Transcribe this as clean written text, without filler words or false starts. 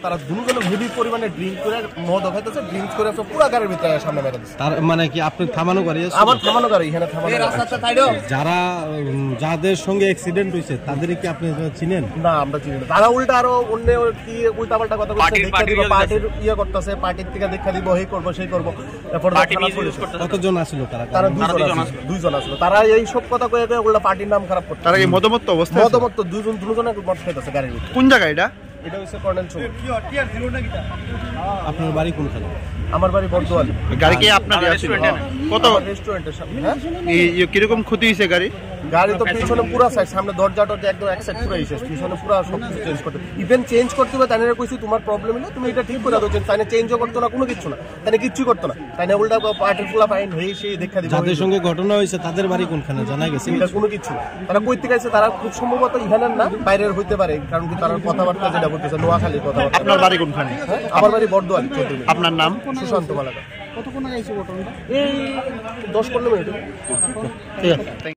তারা দুজনে হেভি পরিমাণে ড্রিঙ্ক করে মদ খাইতেছে, ড্রিঙ্ক করে পুরো গাড়ির ভিতরে সামনে মেরে দিচ্ছে। তার মানে কি আপনি থামানো গাড়ি? আমার থামানো গাড়ি, এখানে থামানো। যারা যাদের সঙ্গে অ্যাক্সিডেন্ট হয়েছে তাদের কি আপনি চিনেন? না, আমরা চিনি না। তারা উল্টা আরো অন্য কি উল্টা পাল্টা কথা বলছে, দেখা দিব পার্টির ইয়ে করতেছে, পার্টির থেকে দেখা দিব এই করব সেই করব। এরপর কতজন আসছিল? তারা দুইজন আসলো। তারা এই সব কথা কয়ে কয়ে উল্টা পার্টির নাম খারাপ করতে। তারা কি মদমত্ত অবস্থা? মদমত্ত দুজনে মদ খাইতেছে গাড়ির ভিতরে। কোন জায়গা এটা? এটা হচ্ছে কর্নেল চৌক। আপনার বাড়ি কোনখানে? আমার বাড়ি বর্দোয়ালি। গাড়ি কি আপনার কত রেস্টুরেন্টের সামনে? এই কিরকম ক্ষতি হয়েছে গাড়ি? গাড়ি তো পিছনে পুরো সাইড, সামনে দরজাটা একদম এক সাইড পুরো হয়েছে, পিছনে পুরো সব কিছু চেঞ্জ করতে, ইভেন চেঞ্জ করতে হবে। তাইনে কইছি তোমার প্রবলেম হলে তুমি এটা ঠিক করে দাও। তাইনে চেঞ্জও করতো না, কোনো কিছু না, তাইনে কিচ্ছু করতো না। তাইনে উল্টা পার্টির ফুলা ফাইন হয়ে সে দেখা দিবে। যাদের সঙ্গে ঘটনা হয়েছে তাদের বাড়ি কোনখানে জানা গেছে? এটা কোনো কিছু না। তারা কই থেকে আইছে? তারা খুব সম্ভবত ইহানের না, বাইরের হইতে পারে, কারণ কি তারা কথাবার্তা যেটা বলতেছে নোয়াখালীর কথাবার্তা। আপনার বাড়ি কোনখানে? আমার বাড়ি বর্দোয়ালি। আপনার নাম? সুশান্ত মালাকা। কতক্ষণ আগে আইছে ঘটনাটা? এই 10-15 মিনিট। ঠিক আছে।